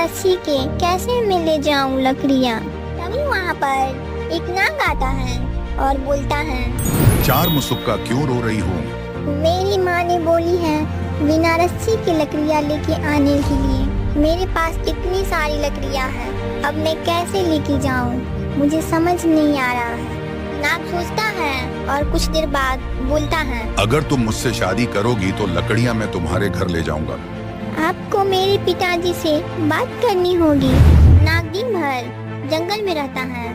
रस्सी के कैसे मैं ले जाऊं लकड़ियां। तभी वहाँ पर एक नाग आता है और बोलता है, चार मुसुक्का क्यों रो रही हो? मेरी माँ ने बोली है बिना रस्सी की लकड़ियाँ लेके आने के लिए। मेरे पास इतनी सारी लकड़ियाँ हैं, अब मैं कैसे लेके जाऊं, मुझे समझ नहीं आ रहा है। नाग सोचता है और कुछ देर बाद बोलता है, अगर तुम मुझसे शादी करोगी तो लकड़ियाँ मैं तुम्हारे घर ले जाऊंगा। आपको मेरे पिताजी से बात करनी होगी। नाग दिन भर जंगल में रहता है,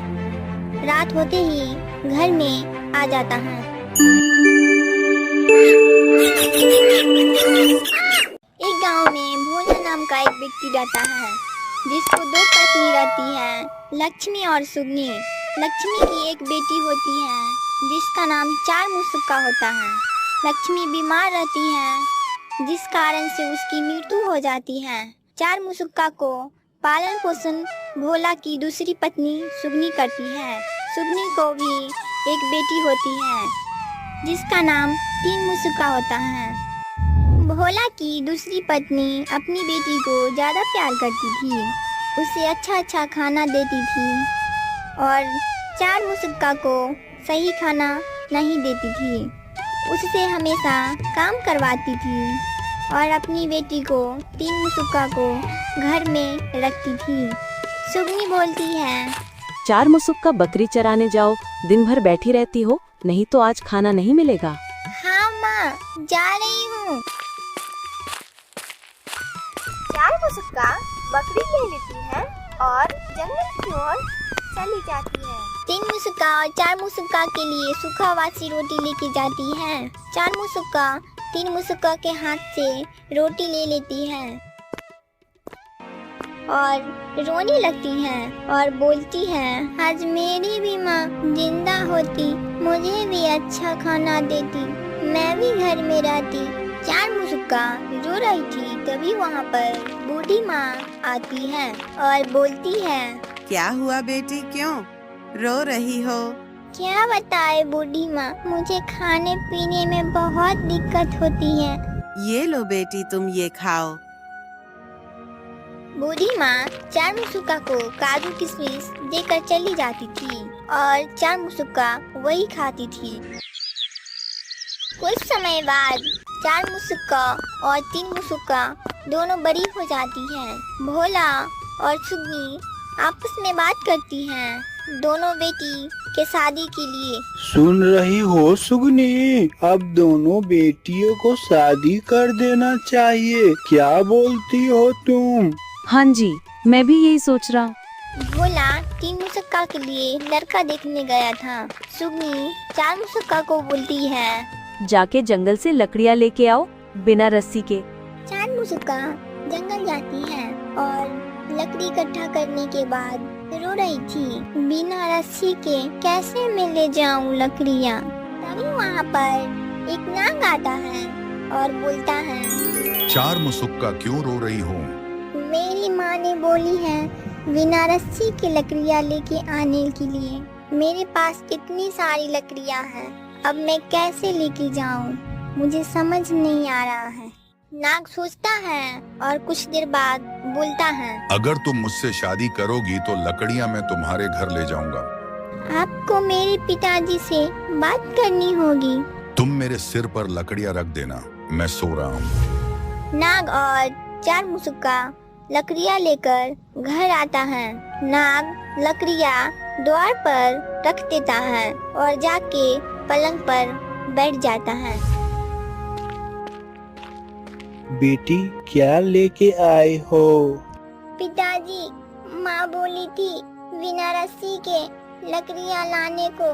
रात होते ही घर में आ जाता है। एक गांव में भोला नाम का एक व्यक्ति रहता है, जिसको दो पत्नी रहती है, लक्ष्मी और सुगनी। लक्ष्मी की एक बेटी होती है जिसका नाम चार मुसुक्का होता है। लक्ष्मी बीमार रहती है जिस कारण से उसकी मृत्यु हो जाती है। चार मुसुक्का को पालन पोषण भोला की दूसरी पत्नी सुगनी करती है। सुगनी को भी एक बेटी होती है जिसका नाम तीन मुसुक्का होता है। भोला की दूसरी पत्नी अपनी बेटी को ज़्यादा प्यार करती थी, उसे अच्छा अच्छा खाना देती थी और चार मुसुक्का को सही खाना नहीं देती थी। उससे हमेशा काम करवाती थी और अपनी बेटी को तीन मुसुक्का को घर में रखती थी। सुगनी बोलती है, चार मुसुक्का बकरी चराने जाओ, दिन भर बैठी रहती हो, नहीं तो आज खाना नहीं मिलेगा। हाँ माँ, जा रही हूँ। चार मुसुक्का बकरी ले लेती है और जंगल की ओर चली जाती है। तीन मुसुक्का और चार मुसुक्का के लिए सूखा वासी रोटी लेके जाती है। चार मुसुक्का तीन मुसुक्का के हाथ से रोटी ले लेती है और रोने लगती है और बोलती है, आज मेरी भी माँ जिंदा होती, मुझे भी अच्छा खाना देती, मैं भी घर में रहती। चार मुसुक्का रो रही थी, तभी वहाँ पर बूढ़ी माँ आती है और बोलती है, क्या हुआ बेटी, क्यों रो रही हो? क्या बताए बूढ़ी माँ, मुझे खाने पीने में बहुत दिक्कत होती है। ये लो बेटी, तुम ये खाओ। बूढ़ी माँ चार मुसुक्का को काजू किशमिश देकर चली जाती थी और चार मुसुक्का वही खाती थी। कुछ समय बाद चार मुसुक्का और तीन मुसुक्का दोनों बड़ी हो जाती हैं। भोला और सुगनी आपस में बात करती हैं, दोनों बेटी के शादी के लिए। सुन रही हो सुगनी, अब दोनों बेटियों को शादी कर देना चाहिए, क्या बोलती हो तुम? हाँ जी, मैं भी यही सोच रहा। भोला तीन मुसुक्का के लिए लड़का देखने गया था। सुगनी चार मुसुक्का को बोलती है, जाके जंगल से लकड़ियाँ लेके आओ बिना रस्सी के। चार मुसुक्का जंगल जाती है और लकड़ी इकट्ठा करने के बाद रो रही थी, बिना रस्सी के कैसे मैं ले जाऊं लकड़ियाँ। तभी वहाँ पर एक नाग आता है और बोलता है, चार मुसुक्का क्यों रो रही हो? मेरी माँ ने बोली है बिना रस्सी के लकड़ियाँ लेके आने के लिए। मेरे पास इतनी सारी लकड़ियाँ हैं, अब मैं कैसे लेके जाऊं, मुझे समझ नहीं आ रहा है। नाग सोचता है और कुछ देर बाद बोलता है, अगर तुम मुझसे शादी करोगी तो लकड़ियाँ मैं तुम्हारे घर ले जाऊंगा। आपको मेरे पिताजी से बात करनी होगी। तुम मेरे सिर पर लकड़ियाँ रख देना, मैं सो रहा हूँ। नाग और चार मुसुक्का लकड़ियाँ लेकर घर आता है। नाग लकड़ियाँ द्वार पर रख देता है और जाके पलंग पर बैठ जाता है। बेटी क्या लेके आए हो? पिताजी, माँ बोली थी बिना रस्सी के लकड़ियाँ लाने को।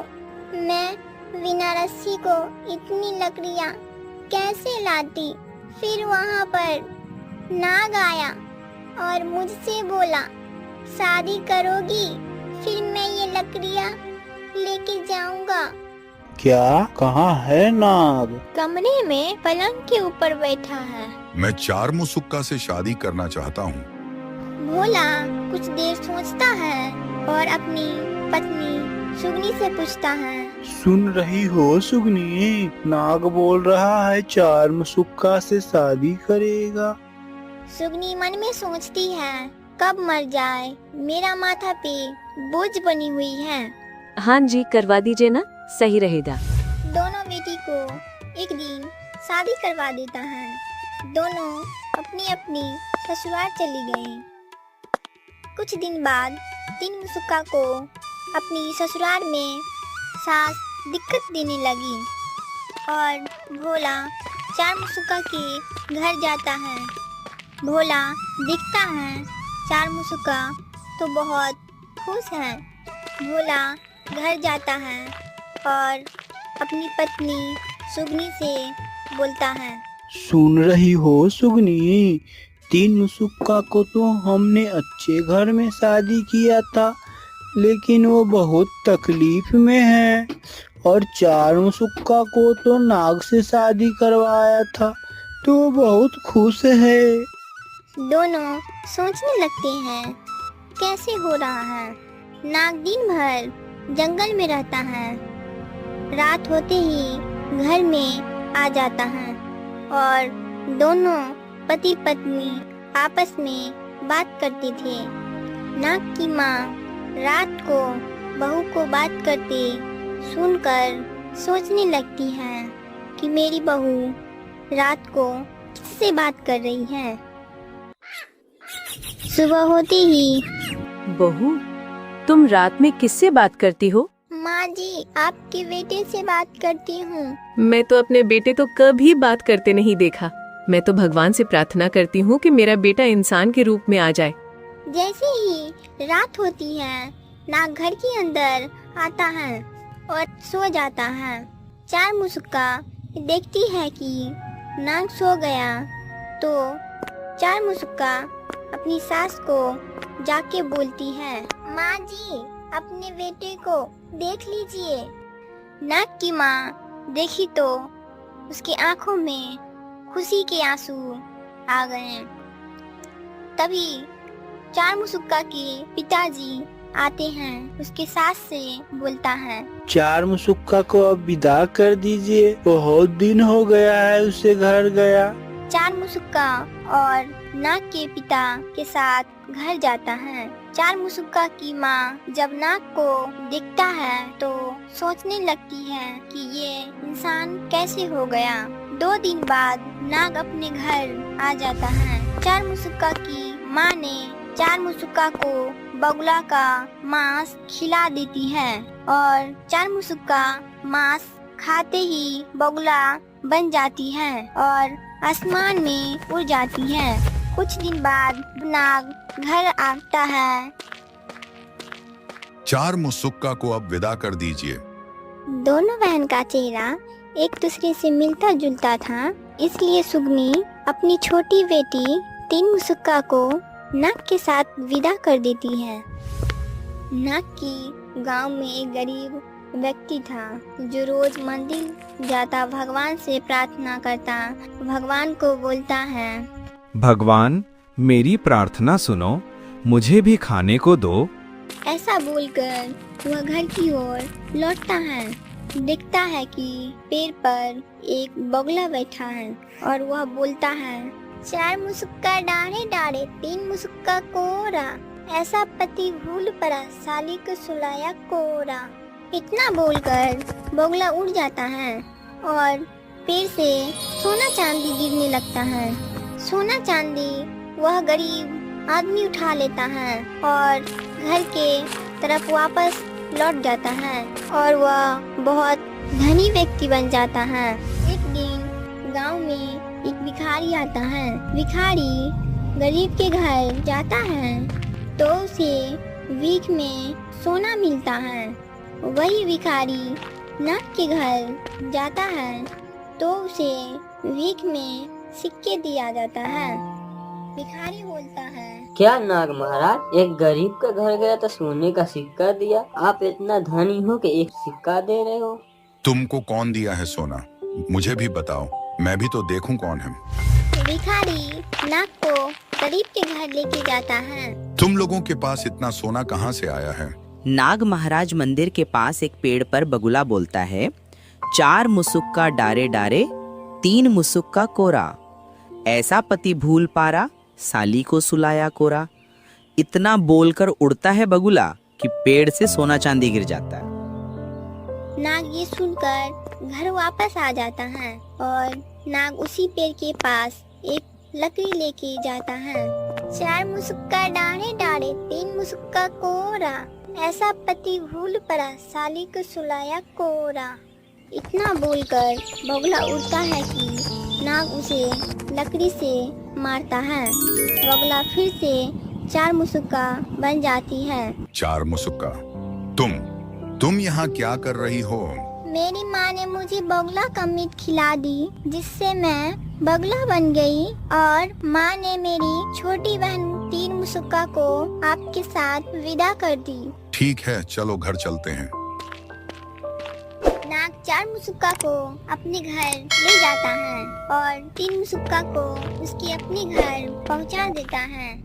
मैं बिना रस्सी को इतनी लकड़ियाँ कैसे लाती। फिर वहाँ पर नाग आया और मुझसे बोला, शादी करोगी, फिर मैं ये लकड़ियाँ लेके जाऊंगा। क्या कहाँ है नाग? कमरे में पलंग के ऊपर बैठा है। मैं चार मुसुक्का से शादी करना चाहता हूँ। भोला कुछ देर सोचता है और अपनी पत्नी सुगनी से पूछता है, सुन रही हो सुगनी, नाग बोल रहा है चार मुसुक्का से शादी करेगा। सुगनी मन में सोचती है कब मर जाए, मेरा माथा पे बोझ बनी हुई है। हाँ जी, करवा दीजिए ना, सही रहेगा। दोनों बेटी को एक दिन शादी करवा देता है। दोनों अपनी अपनी ससुराल चली गईं। कुछ दिन बाद तीन मुसुक्का को अपनी ससुराल में सास दिक्कत देने लगी और भोला चार मुसुक्का के घर जाता है। भोला दिखता है, चार मुसुक्का तो बहुत खुश है। भोला घर जाता है और अपनी पत्नी सुगनी से बोलता है। सुन रही हो सुगनी, तीन मुसुक्का को तो हमने अच्छे घर में शादी किया था, लेकिन वो बहुत तकलीफ में है। और चार मुसुक्का को तो नाग से शादी करवाया था, तो वो बहुत खुश है। दोनों सोचने लगते हैं, कैसे हो रहा है। नाग दिन भर जंगल में रहता है, रात होते ही घर में आ जाता है और दोनों पति पत्नी आपस में बात करते थे। नाग की माँ रात को बहू को बात करते सुनकर सोचने लगती है कि मेरी बहू रात को किससे बात कर रही है। सुबह होते ही, बहू, तुम रात में किससे बात करती हो? माँ जी, आपके बेटे से बात करती हूँ। मैं तो अपने बेटे तो कभी बात करते नहीं देखा। मैं तो भगवान से प्रार्थना करती हूँ कि मेरा बेटा इंसान के रूप में आ जाए। जैसे ही रात होती है, नाग घर के अंदर आता है और सो जाता है। चार मुसुक्का देखती है कि नाग सो गया, तो चार मुसुक्का अपनी सास को जाके बोलती है, माँ जी, अपने बेटे को देख लीजिए। नाग की माँ देखी तो उसकी आंखों में खुशी के आंसू आ गए। तभी चार मुसुक्का के पिताजी आते हैं, उसके सास से बोलता है, चार मुसुक्का को अब विदा कर दीजिए, बहुत दिन हो गया है उसे घर गया। चार मुसुक्का और नाग के पिता के साथ घर जाता है। चार मुसुक्का की माँ जब नाग को देखता है तो सोचने लगती है कि ये इंसान कैसे हो गया। 2 दिन बाद नाग अपने घर आ जाता है। चार मुसुक्का की माँ ने चार मुसुक्का को बगुला का मांस खिला देती है और चार मुसुक्का मांस खाते ही बगुला बन जाती है और आसमान में उड़ जाती है। कुछ दिन बाद नाग घर आता है। चार मुसुक्का को अब विदा कर दीजिए। दोनों बहन का चेहरा एक दूसरे से मिलता जुलता था, इसलिए सुगनी अपनी छोटी बेटी तीन मुसुक्का को नाग के साथ विदा कर देती है। नाग की गांव में एक गरीब व्यक्ति था जो रोज मंदिर जाता, भगवान से प्रार्थना करता, भगवान को बोलता है, भगवान, मेरी प्रार्थना सुनो, मुझे भी खाने को दो। ऐसा बोलकर वह घर की ओर लौटता है। देखता है कि पेड़ पर एक बगुला बैठा है और वह बोलता है, चार मुसुक्का डाढ़े डाढ़े, तीन मुसुक्का कोरा, ऐसा पति भूल पड़ा, साली को सुलाया कोरा। इतना बोलकर बगुला उड़ जाता है और पेड़ से सोना चांदी गिरने लगता है। सोना चांदी वह गरीब आदमी उठा लेता है और घर के तरफ वापस लौट जाता है और वह बहुत धनी व्यक्ति बन जाता है। एक दिन गांव में एक भिखारी आता है। भिखारी गरीब के घर जाता है तो उसे भीख में सोना मिलता है। वही भिखारी नाग के घर जाता है तो उसे भीख में सिक्के दिया जाता है। भिखारी बोलता है, क्या नाग महाराज, एक गरीब का घर गया तो सोने का सिक्का दिया, आप इतना धनी हो कि एक सिक्का दे रहे हो। तुमको कौन दिया है सोना, मुझे भी बताओ, मैं भी तो देखूं कौन है। भिखारी नाग को गरीब के घर लेके जाता है। तुम लोगों के पास इतना सोना कहाँ से आया है? नाग महाराज मंदिर के पास एक पेड़ पर बगुला बोलता है, चार मुसुक्का डारे डारे, तीन मुसुक्का कोरा, ऐसा पति भूल पारा, साली को सुलाया कोरा। इतना बोलकर उड़ता है बगुला कि पेड़ से सोना चांदी गिर जाता है। नाग ये सुनकर घर वापस आ जाता है और नाग उसी पेड़ के पास एक लकड़ी लेके जाता है। 4 मुसुक्का डारे डारे 3 मुसुक्का कोरा, ऐसा पति भूल पड़ा साली को सुलाया कोरा। इतना बोलकर बगुला उड़ता है कि नाग उसे लकड़ी से मारता है। बगुला फिर से 4 मुसुक्का बन जाती है। 4 मुसुक्का। तुम यहाँ क्या कर रही हो? मेरी माँ ने मुझे बगुला का मीट खिला दी, जिससे मैं बगुला बन गई और माँ ने मेरी छोटी बहन 3 मुसुक्का को आपके साथ विदा कर दी। ठीक है, चलो घर चलते हैं। नाग 4 मुसुक्का को अपने घर ले जाता है और 3 मुसुक्का को उसके अपने घर पहुंचा देता है।